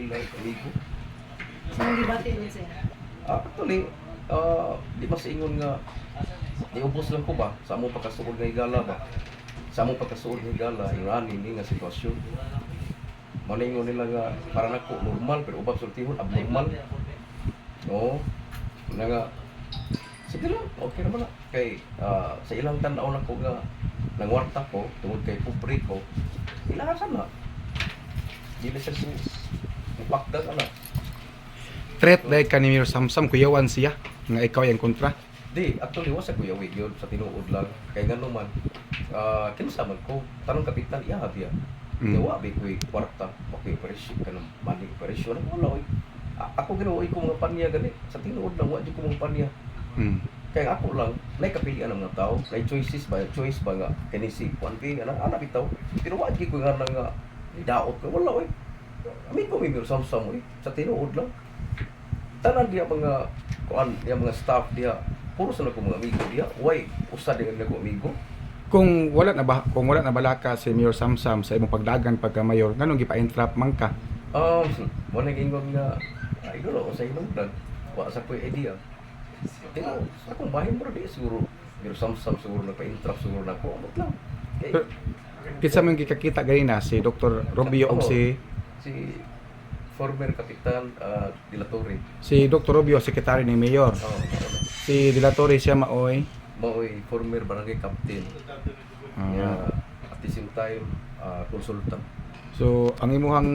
nila amigo. Ang gibati mo sir. Actually, di mas ingon nga niubos lang ko ba sa among pagkasuod nga higala ba. Sa among pagkasuod nga higala, yung ani nga sitwasyon. Maningon nila nga para nako normal pero ubab sultihon abnormal. Oo. Nga sige lang, okay naman na. Kay sa ilang tanaw na ko nga nangwarta ko tungod kay pobre ko. Ilahasan na. Dili sa su. Mupakda ka na. Threat dahil ka ni Mayor Samsam, kuyawan siya, nga ikaw yung kontra. Di, actually was sa Kuya Wig yun, sa tinuod lang. Kaya nga naman, kinsa man ko, tanong kapitan, iya biya. Yawa, bi ko'y kwarta, okay, operasyon ka ng money operasyon. Wala, oy. Ako ginawa ko mga panya gani, sa tinuod lang, wala ko mga panya. Kaya ako lang, may kapilian ng mga tao, may choice ba nga, kanisi, kuwanti, anak bitaw. Pero wala ko nga nga, daot ko, wala, oy. Amigo, may Mayor Samsam, oy, sa tinuod lang. Tanan dia mga kuan dia mga staff dia puro sa nako mga amigo dia why usa din nako amigo Kung wala na balaka si Mayor Samsam sa imong pagdagan pagka mayor, nganong gipa-entrap man ka? mo nang ingon nga ay dulo sa inungdan wa sa koy idea pero sa akong bahin mo di siguro Mayor Samsam siguro nagpa-entrap siguro nako amot lang Pero, kinsa man gikakita ganina si Dr. Robio og si former kapitan De La Torre. Dr. Robio, sekretary ni Mayor. Si De La Torre siya maoy. Maoy former barangay captain. At the same time consultant. So, ang imuhang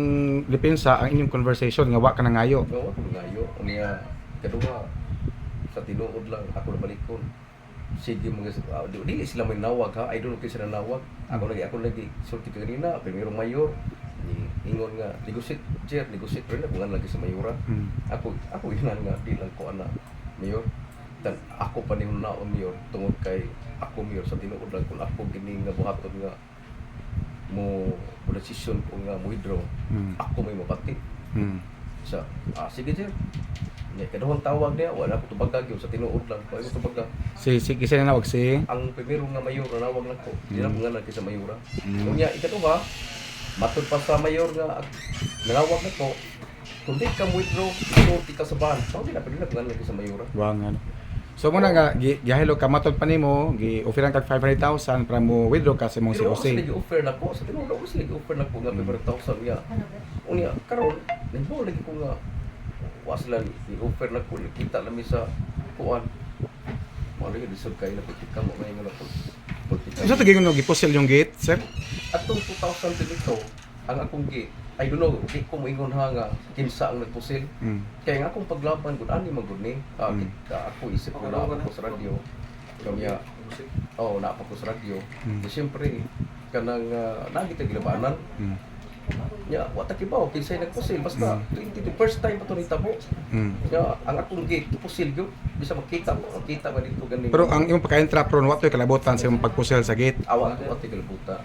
depensa, ang inyong conversation nga wa ka nangayo. Oo, ako ngayo. Unya, kadua, sa tinuod lang, ako na balikon. Sige mga, di sila may nawag ha, I don't know kung sila nawag. Ako lagi, sulti ka kanina, primero mayor, ingon nga, negosit rin ako nga lagi sa mayora. Ako inan nga, di lang ko ana, mayor. Dan ako pa nihon naon mayor, tungod kay ako mayor sa tinuod lang, kung ako gini nga buhaton nga, mo desisyon ko nga mo withdraw, ako may mapati. Sige sir. Kaduhang tawag niya, wala ko tubagag yun sa tinuod lang. Wala ko tubagag. Sige na nawag si Ang primero nga mayor na nawag lang ko. Hindi na ko nga nagkisa mayora. Kunya, ikaduha, matod pa sa mayor nga nanawag na ko. Kung di ka mo withdraw, ito ka sa bahan. So, hindi na pwede na ko nga nagkisa mayora. Wangan. So muna nga gihilo ka matod pa nimo, gi-offeran kag 500,000 para mo withdraw ka sa imong Pero ako COC. sila offer na ko. Sa tinuod ako sila offer na ko nga 500,000 niya. Unya, karon, nagbawa lagi ko nga was lang i-offer na ko, kita namin sa kuan. Mga lagi, disod kayo na politika mo, may nga na politika. Unsa taging no gipusil yung gate, sir? Atong 2022, ang akong gate, I don't know, di ko moingon ha nga kinsa ang nagpusil. Kaya nga akong paglaban gud ani man gud ni. Ako isip ko na ako sa radyo. Kaya na ako sa radyo. Siyempre kanang nagita gilabanan. Ya, wata kibaw kinsay nagpusil basta 20 first time pa to nitabo. Ya, ang akong gate pusil gyud bisa makita ba dito ganing. Pero ang imong pagka-entrap ron, watoy kalabotan sa imong pagpusil sa gate. Wati kalabuta.